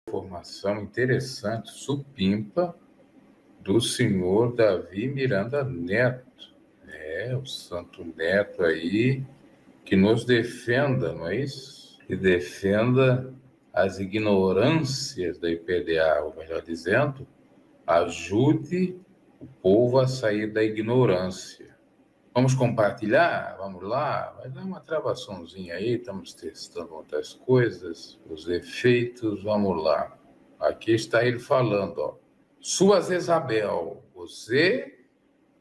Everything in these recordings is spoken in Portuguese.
Informação interessante, supimpa, do senhor Davi Miranda Neto. O Santo Neto aí, que nos defenda, não é isso? Que defenda as ignorâncias da IPDA, ou melhor dizendo, ajude o povo a sair da ignorância. Vamos compartilhar? Vamos lá? Vai dar uma travaçãozinha aí, estamos testando outras coisas, os efeitos, vamos lá. Aqui está ele falando, ó. Sua Zezabel, você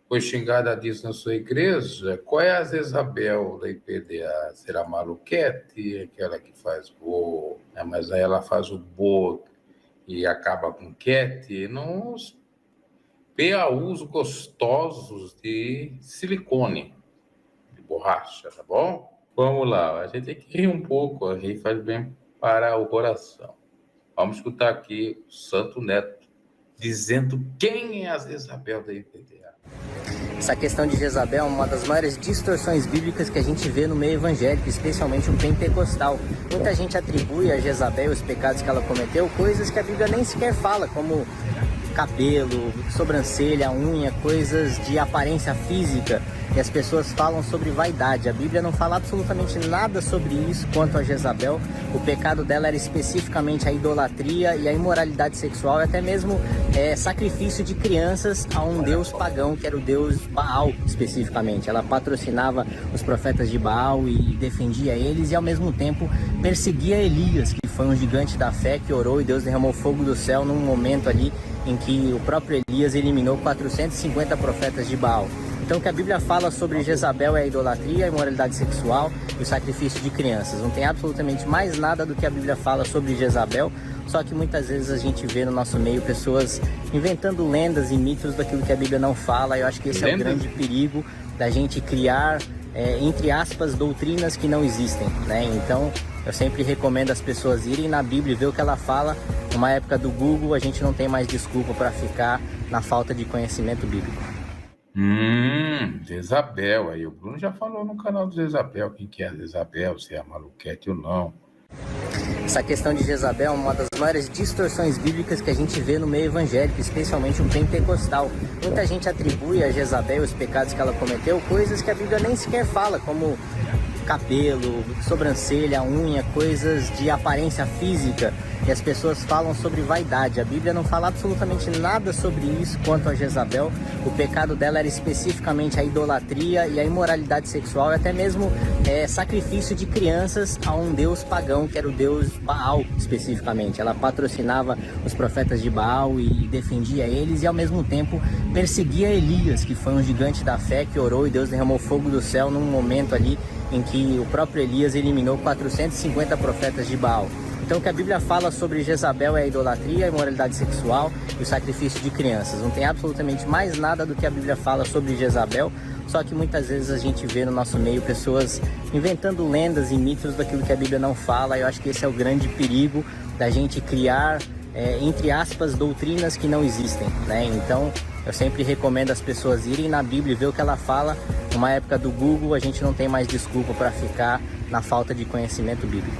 foi xingada disso na sua igreja? Qual é a Zezabel da IPDA? Será a Maluquete, aquela que faz bo, mas aí ela faz o bo e acaba com quete, nos PAUs gostosos de silicone, de borracha, tá bom? Vamos lá, a gente tem que rir um pouco, a rir faz bem para o coração. Vamos escutar aqui o Santo Neto dizendo quem é a Jezabel da IPDA. Essa questão de Jezabel é uma das maiores distorções bíblicas que a gente vê no meio evangélico, especialmente o pentecostal. Muita gente atribui a Jezabel os pecados que ela cometeu, coisas que a Bíblia nem sequer fala, como cabelo, sobrancelha, unha, coisas de aparência física. E as pessoas falam sobre vaidade. A Bíblia não fala absolutamente nada sobre isso quanto a Jezabel. O pecado dela era especificamente a idolatria e a imoralidade sexual, e até mesmo sacrifício de crianças a um deus pagão, que era o deus Baal, especificamente. Ela patrocinava os profetas de Baal e defendia eles, e ao mesmo tempo perseguia Elias, que foi um gigante da fé que orou e Deus derramou fogo do céu num momento ali em que o próprio Elias eliminou 450 profetas de Baal. Então o que a Bíblia fala sobre Jezabel é a idolatria, a imoralidade sexual e o sacrifício de crianças. Não tem absolutamente mais nada do que a Bíblia fala sobre Jezabel, só que muitas vezes a gente vê no nosso meio pessoas inventando lendas e mitos daquilo que a Bíblia não fala. Eu acho que esse é o grande perigo da gente criar, entre aspas, doutrinas que não existem, né? Então eu sempre recomendo as pessoas irem na Bíblia e ver o que ela fala. Numa época do Google, a gente não tem mais desculpa para ficar na falta de conhecimento bíblico. Jezabel, aí o Bruno já falou no canal do Jezabel, quem que é a Jezabel, se é a Maluquete ou não. Essa questão de Jezabel é uma das maiores distorções bíblicas que a gente vê no meio evangélico, especialmente o pentecostal. Muita gente atribui a Jezabel os pecados que ela cometeu, coisas que a Bíblia nem sequer fala, como cabelo, sobrancelha, unha, coisas de aparência física. E as pessoas falam sobre vaidade. A Bíblia não fala absolutamente nada sobre isso quanto a Jezabel. O pecado dela era especificamente a idolatria e a imoralidade sexual, e até mesmo sacrifício de crianças a um deus pagão, que era o deus Baal, especificamente. Ela patrocinava os profetas de Baal e defendia eles, e ao mesmo tempo perseguia Elias, que foi um gigante da fé que orou e Deus derramou fogo do céu num momento ali em que o próprio Elias eliminou 450 profetas de Baal. Então o que a Bíblia fala sobre Jezabel é a idolatria, a imoralidade sexual e o sacrifício de crianças. Não tem absolutamente mais nada do que a Bíblia fala sobre Jezabel, só que muitas vezes a gente vê no nosso meio pessoas inventando lendas e mitos daquilo que a Bíblia não fala. Eu acho que esse é o grande perigo da gente criar, entre aspas, doutrinas que não existem, né? Então eu sempre recomendo as pessoas irem na Bíblia e ver o que ela fala. Numa época do Google, a gente não tem mais desculpa para ficar na falta de conhecimento bíblico.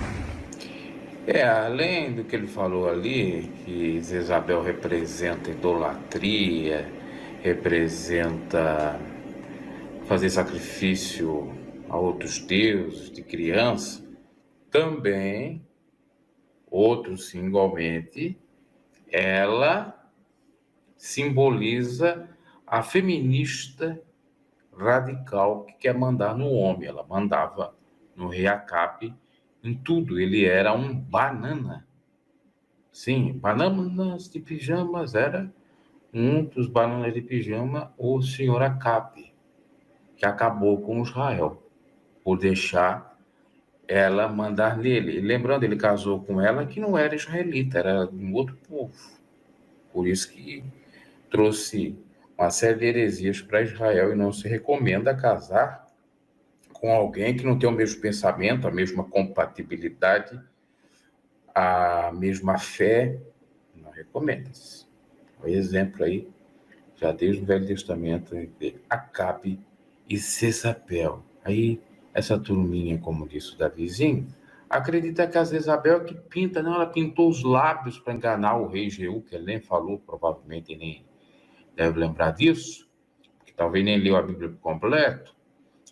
Além do que ele falou ali, que Jezabel representa idolatria, representa fazer sacrifício a outros deuses de criança, também, outros sim, igualmente, ela simboliza a feminista radical que quer mandar no homem. Ela mandava no rei Acabe em tudo. Ele era um banana. Sim, bananas de pijamas era um dos bananas de pijama, o senhor Acabe, que acabou com Israel por deixar ela mandar nele. E lembrando, ele casou com ela que não era israelita, era de um outro povo. Por isso que trouxe uma série de heresias para Israel, e não se recomenda casar com alguém que não tem o mesmo pensamento, a mesma compatibilidade, a mesma fé. Não recomenda-se. O exemplo aí, já desde o Velho Testamento, de Acabe e Jezabel. Aí, essa turminha, como disse o Davizinho, acredita que a Jezabel é que pinta, não, ela pintou os lábios para enganar o rei Jeú, que ele nem falou, provavelmente nem deve lembrar disso, que talvez nem leu a Bíblia por completo.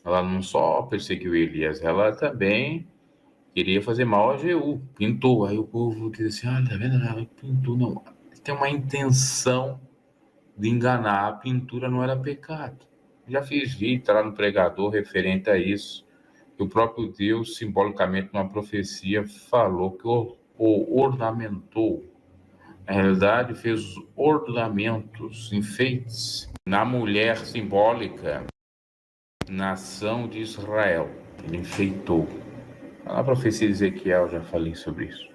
Ela não só perseguiu Elias, ela também queria fazer mal a Jeú, pintou. Aí o povo diz assim, tá vendo, ela pintou, não, tem uma intenção de enganar, a pintura não era pecado. Já fiz vídeo lá no Pregador referente a isso. O próprio Deus, simbolicamente, numa profecia, falou que o ornamentou. Na realidade, fez ornamentos, enfeites na mulher simbólica, nação de Israel. Ele enfeitou. Na profecia de Ezequiel, já falei sobre isso.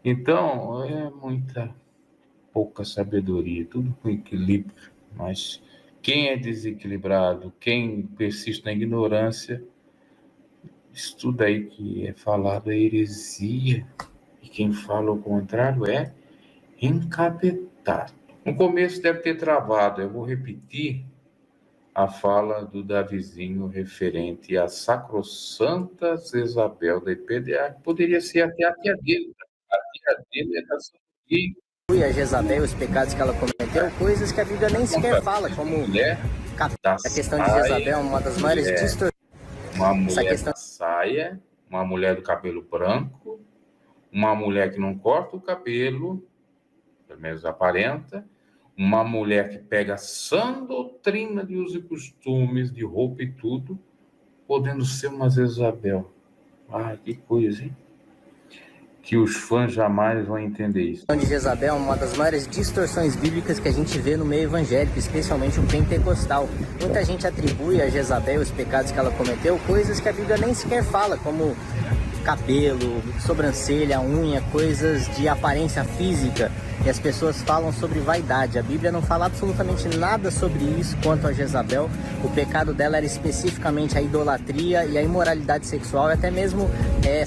Então, é muita pouca sabedoria, tudo com equilíbrio. Mas quem é desequilibrado, quem persiste na ignorância, isso tudo aí que é falado é heresia. E quem fala o contrário é encapetado. No começo deve ter travado. Eu vou repetir a fala do Davizinho referente à sacrossanta Jezabel da IPDA, que poderia ser até a tia dele. A tia dele é da Santa E a Jezabel, os pecados que ela cometeu, coisas que a Bíblia nem sequer fala, como a questão de Jezabel é uma das maiores distorções. Uma mulher da saia, uma mulher do cabelo branco, uma mulher que não corta o cabelo, pelo menos aparenta, uma mulher que pega a sã doutrina de usos e costumes, de roupa e tudo, podendo ser uma Jezabel. Ah, que coisa, hein? Que os fãs jamais vão entender isso. A questão de Jezabel é uma das maiores distorções bíblicas que a gente vê no meio evangélico, especialmente o pentecostal. Muita gente atribui a Jezabel os pecados que ela cometeu, coisas que a Bíblia nem sequer fala, como cabelo, sobrancelha, unha, coisas de aparência física. E as pessoas falam sobre vaidade. A Bíblia não fala absolutamente nada sobre isso quanto a Jezabel. O pecado dela era especificamente a idolatria e a imoralidade sexual, e até mesmo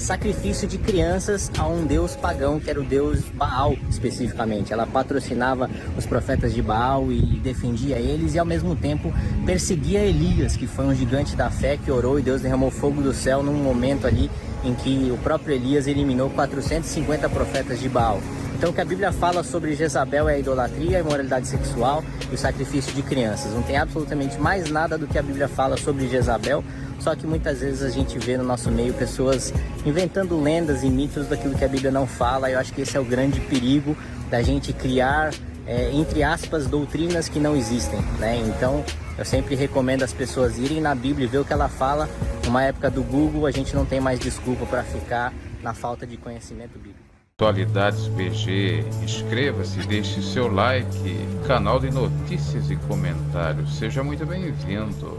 sacrifício de crianças a um deus pagão, que era o deus Baal, especificamente. Ela patrocinava os profetas de Baal e defendia eles, e ao mesmo tempo perseguia Elias, que foi um gigante da fé que orou e Deus derramou fogo do céu num momento ali em que o próprio Elias eliminou 450 profetas de Baal. Então o que a Bíblia fala sobre Jezabel é a idolatria, a imoralidade sexual e o sacrifício de crianças. Não tem absolutamente mais nada do que a Bíblia fala sobre Jezabel, só que muitas vezes a gente vê no nosso meio pessoas inventando lendas e mitos daquilo que a Bíblia não fala. Eu acho que esse é o grande perigo da gente criar, entre aspas, doutrinas que não existem, né? Então eu sempre recomendo as pessoas irem na Bíblia e ver o que ela fala. Numa época do Google, a gente não tem mais desculpa para ficar na falta de conhecimento bíblico. Atualidades BG, inscreva-se, deixe seu like, canal de notícias e comentários. Seja muito bem-vindo.